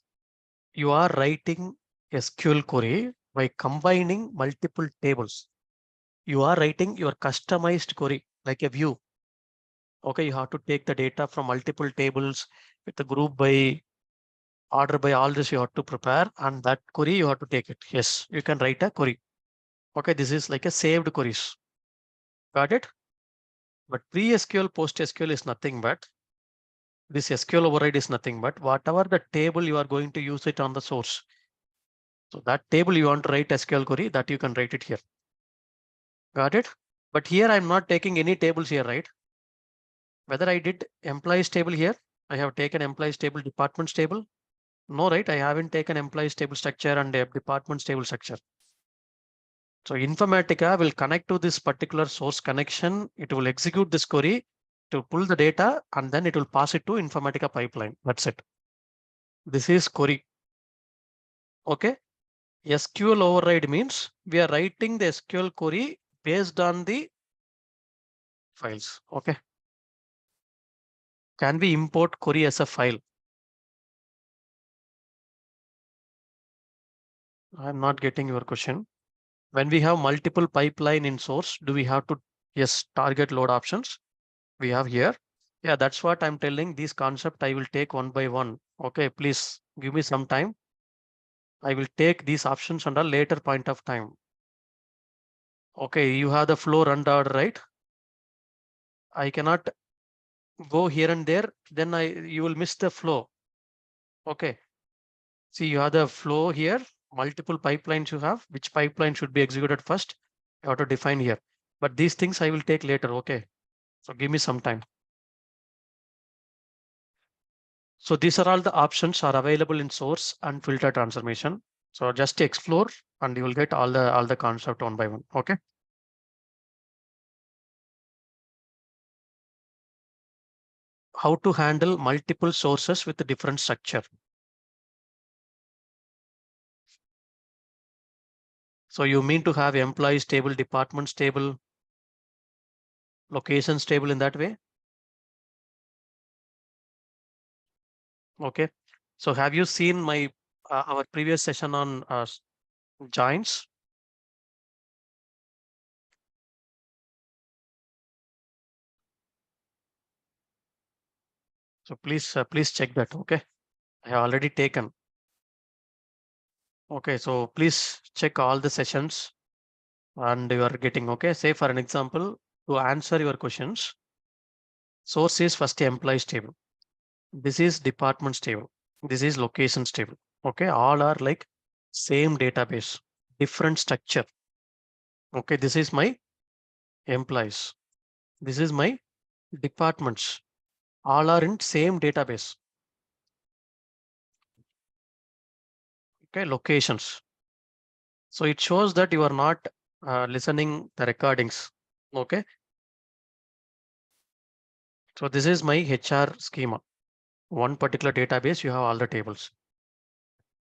you are writing SQL query by combining multiple tables. You are writing your customized query like a view. Okay, you have to take the data from multiple tables with the group by order by all this you have to prepare and that query you have to take it. Yes, you can write a query. Okay, this is like a saved queries. Got it? But pre-SQL, post-SQL is nothing but this SQL override is nothing but whatever the table you are going to use it on the source. So that table you want to write SQL query that you can write it here. Got it? But here I'm not taking any tables here, right? Whether I did employees table here, I have taken employees table, departments table. No, right? I haven't taken employees table structure and departments table structure. So Informatica will connect to this particular source connection. It will execute this query to pull the data and then it will pass it to Informatica pipeline. That's it. This is query. Okay. SQL override means we are writing the SQL query based on the files. Okay. Can we import query as a file? I'm not getting your question. When we have multiple pipeline in source, do we have to, yes, target load options? We have here. Yeah, that's what I'm telling. This concept I will take one by one. Okay, please give me some time. I will take these options under later point of time. Okay, you have the flow run order, right? I cannot go here and there. Then you will miss the flow. Okay. See, you have the flow here. Multiple pipelines you have. Which pipeline should be executed first? You have to define here. But these things I will take later. Okay. So give me some time. So these are all the options are available in source and filter transformation. So just explore and you will get all the concept one by one. Okay. How to handle multiple sources with a different structure. So you mean to have employees table, departments table, locations table in that way? Okay. So have you seen my our previous session on joins? So please check that. Okay. I have already taken. Okay. So please check all the sessions and you are getting, okay. Say for an example, to answer your questions, source is first employees table. This is departments table. This is locations table. Okay. All are like same database, different structure. Okay. This is my employees. This is my departments. All are in same database. Okay. Locations. So it shows that you are not listening the recordings. Okay. So this is my HR schema. One particular database, you have all the tables.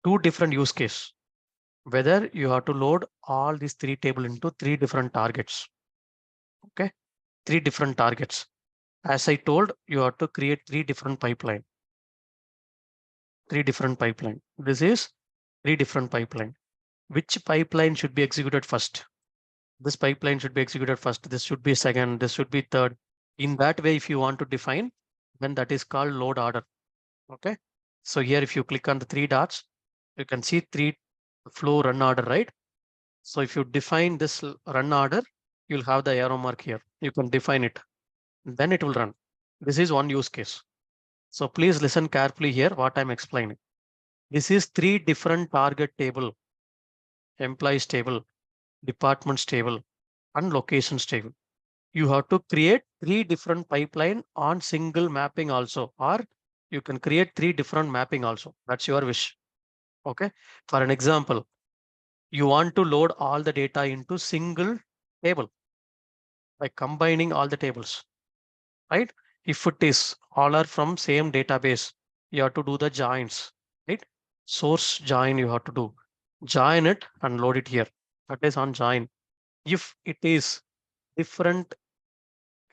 Two different use case. Whether you have to load all these three tables into three different targets. Okay, three different targets. As I told, you have to create three different pipeline. This is three different pipeline. Which pipeline should be executed first? This pipeline should be executed first. This should be second. This should be third. In that way, if you want to define, then that is called load order. Okay. So here, if you click on the three dots, you can see three flow run order, right? So if you define this run order, you'll have the arrow mark here. You can define it. Then it will run. This is one use case. So please listen carefully here what I'm explaining. This is three different target table, employees table, departments table, and locations table. You have to create three different pipeline on single mapping also, or you can create three different mapping also. That's your wish. Okay. For an example, you want to load all the data into single table by combining all the tables, right? If it is all are from same database, you have to do the joins, right? Source join you have to do. Join it and load it here. That is on join. If it is different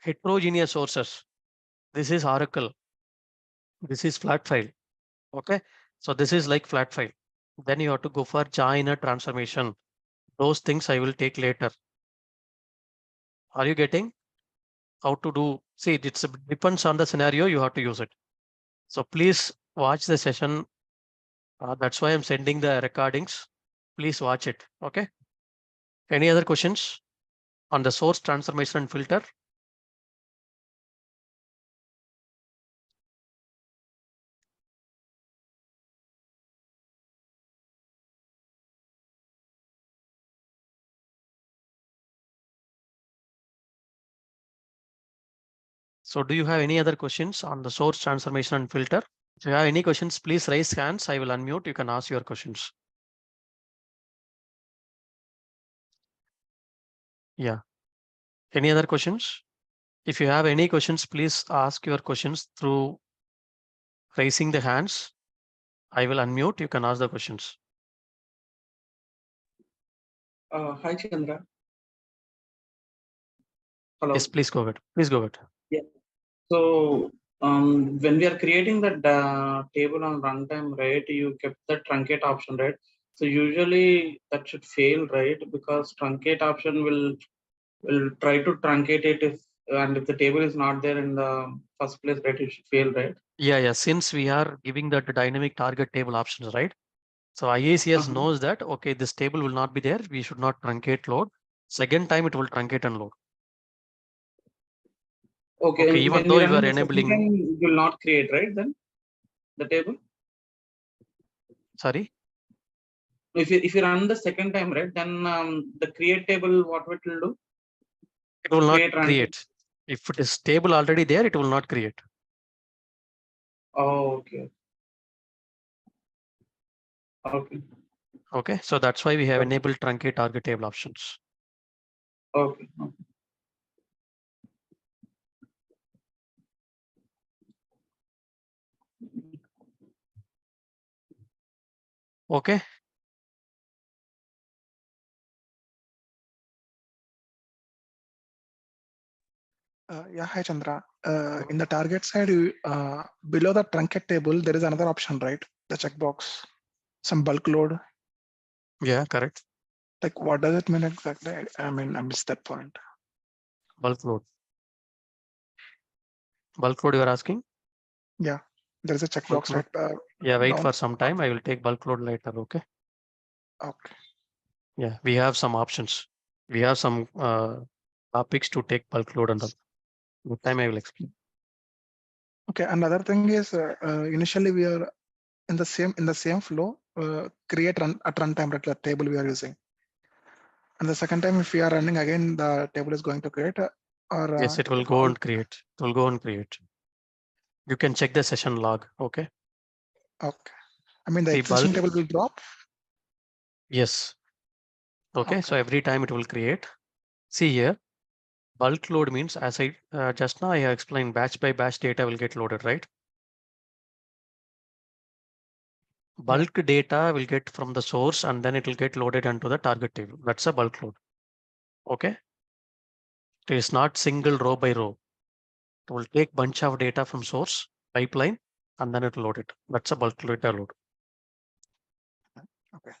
heterogeneous sources, this is Oracle, this is flat file. Okay. So this is like flat file. Then you have to go for join a transformation. Those things I will take later. Are you getting how to do? See, it depends on the scenario, you have to use it. So please watch the session. That's why I'm sending the recordings. Please watch it. Okay. Any other questions on the source transformation and filter? So do you have any other questions on the source transformation and filter? If you have any questions, please raise hands. I will unmute. You can ask your questions. Yeah. Any other questions? If you have any questions, please ask your questions through raising the hands. I will unmute. You can ask the questions. Hi, Chandra. Hello. Yes, please go ahead. Please go ahead. Yeah. So when we are creating that table on runtime, right, you kept the truncate option, right? So usually that should fail, right? Because truncate option will try to truncate it if the table is not there in the first place, right? It should fail, right? Yeah. Since we are giving the dynamic target table options, right? So IICS knows that, okay, this table will not be there. We should not truncate load. Second time it will truncate and load. Okay, Okay, and even when though we you run are the second enabling, time, it will not create, right? Then the table. sorry, If you run the second time, right, then the create table, what it will do? it will not Create runtime. create. If it is table already there, it will not create. Oh, okay. Okay. Okay, so that's why we have Okay. enabled truncate target table options. Okay. Okay. Yeah, hi Chandra. In the target side, below the truncate table, there is another option, right? The checkbox, some bulk load. Yeah, correct. Like, what does it mean exactly? I mean, I missed that point. Bulk load. Bulk load you are asking? Yeah, there is a Bulk checkbox, load. right? Yeah, wait Down. for some time. I will take bulk load later. Okay. Okay. Yeah, we have some options. We have some topics to take bulk load and all. With time I will explain. Okay. Another thing is, initially we are in the same flow. Create run at runtime, right? The table we are using. And the second time, if we are running again, the table is going to create. Yes, it will go and create. It will go and create. You can check the session log. Okay. Okay. I mean, the See, existing bulk. table will drop. Yes. Okay. So every time it will create. See here. Bulk load means, as I just now I have explained, batch by batch data will get loaded, right? Bulk data will get from the source and then it will get loaded into the target table. That's a bulk load. Okay. It is not single row by row. It will take bunch of data from source pipeline and then it will load it. That's a bulk data load. Okay.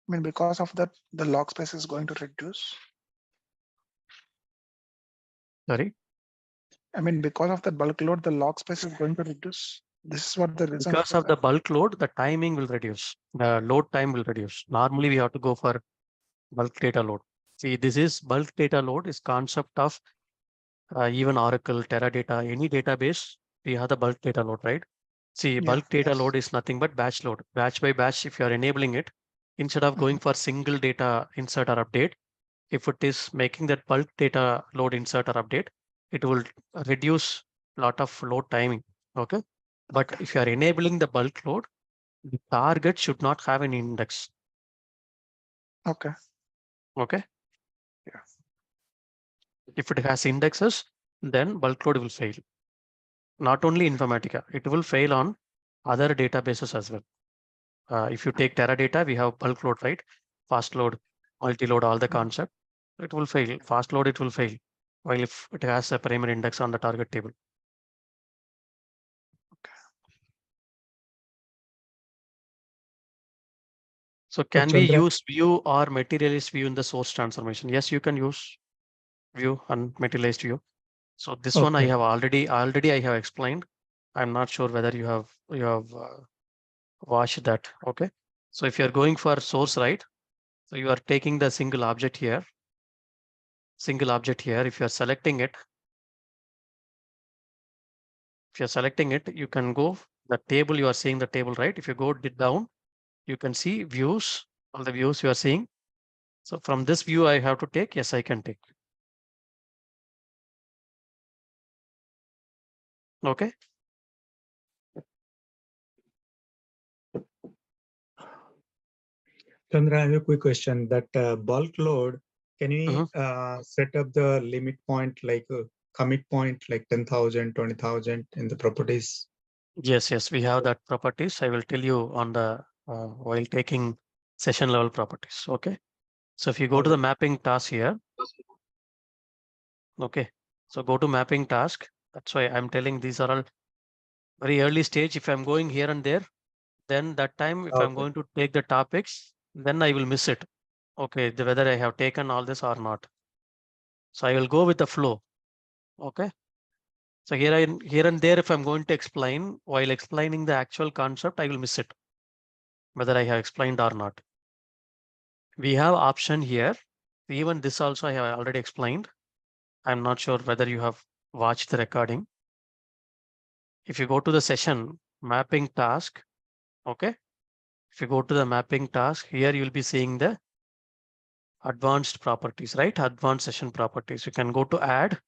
I mean, because of that, the log space is going to reduce. Sorry. I mean, because of that bulk load, the log space is going to reduce. This is what the reason Because for of the that. bulk load, the timing will reduce. The load time will reduce. Normally, we have to go for bulk data load. See, this is bulk data load is concept of even Oracle, Teradata, any database, we have the bulk data load, right? See, bulk data Yes. load is nothing but batch load. Batch by batch, if you are enabling it, instead of going for single data insert or update, if it is making that bulk data load insert or update, it will reduce lot of load timing. Okay. But Okay. if you are enabling the bulk load, the target should not have an index. Okay. Okay. Yeah. If it has indexes, then bulk load will fail. Not only Informatica, it will fail on other databases as well. If you take Teradata, we have bulk load, right? Fast load, multi load, all the concept. It will fail. Fast load, it will fail. While if it has a primary index on the target table. So can we Chandra, use view or materialized view in the source transformation? Yes, you can use view and materialized view. So this one I okay. have already I have explained. I'm not sure whether you have watched that. Okay. So if you're going for source, right? So you are taking the single object here. Single object here. If you're selecting it, you can go the table. You are seeing the table, right? If you go down, you can see views, all the views you are seeing. So from this view, I have to take. Yes, I can take. Okay. Chandra, I have a quick question. That bulk load, can we set up the limit point like commit point like 10,000, 20,000 in the properties? Yes, we have that properties. I will tell you on the while taking session level properties. Okay. So if you go to the Okay. mapping task here, okay. So go to mapping task. That's why I'm telling these are all very early stage. If I'm going here and there, then that time, if I'm Okay. going to take the topics, then I will miss it. Okay, whether I have taken all this or not. So I will go with the flow. Okay. So here and there, if I'm going to explain, while explaining the actual concept, I will miss it, whether I have explained or not. We have option here. Even this also I have already explained. I'm not sure whether you have watched the recording. If you go to the session mapping task, okay. If you go to the mapping task, here you'll be seeing the advanced properties, right? Advanced session properties. You can go to add.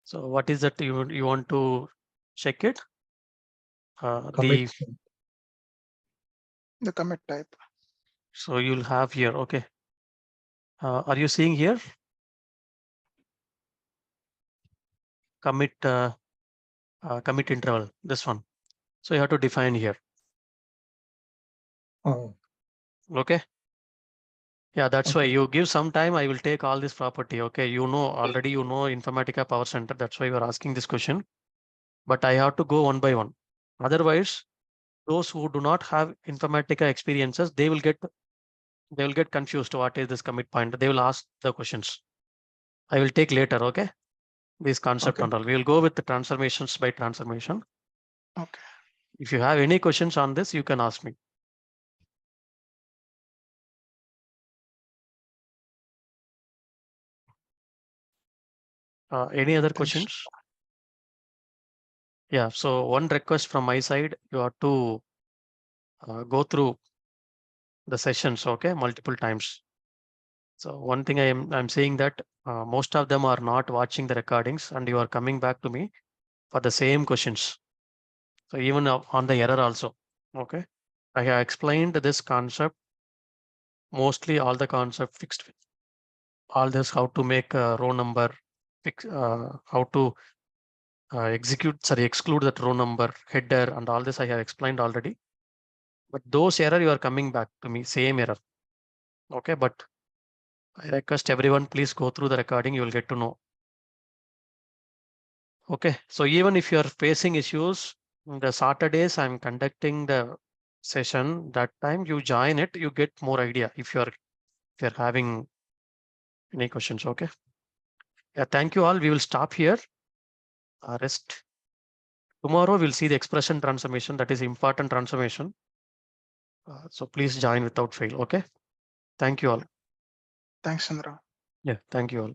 So what is that you want to check it? Commit. The commit type. So you'll have here, okay. Are you seeing here? Commit commit interval, this one. So you have to define here. Oh, Okay. Yeah, that's why okay. you give some time. I will take all this property. Okay. Already Informatica Power Center. That's why you're asking this question. But I have to go one by one. Otherwise, those who do not have Informatica experiences, they will get confused. What is this commit point? They will ask the questions. I will take later. Okay. This concept Okay. and all. We will go with the transformations by transformation. Okay. If you have any questions on this, you can ask me. Any other Thanks. questions? Yeah. So one request from my side, you have to go through the sessions, okay, multiple times. So one thing I'm saying that most of them are not watching the recordings and you are coming back to me for the same questions. So even on the error also, okay. I have explained this concept mostly all the concept fixed. All this, how to make a row number, how to exclude that row number, header, and all this I have explained already. But those error you are coming back to me, same error. Okay, but I request everyone, please go through the recording, you will get to know. Okay, so even if you are facing issues, the Saturdays I'm conducting the session, that time you join it, you get more idea if you're having any questions. Okay. Yeah, thank you all. We will stop here. Rest. Tomorrow we'll see the expression transformation, that is important transformation. So please join without fail. Okay. Thank you all. Thanks, Chandra. Yeah, thank you all.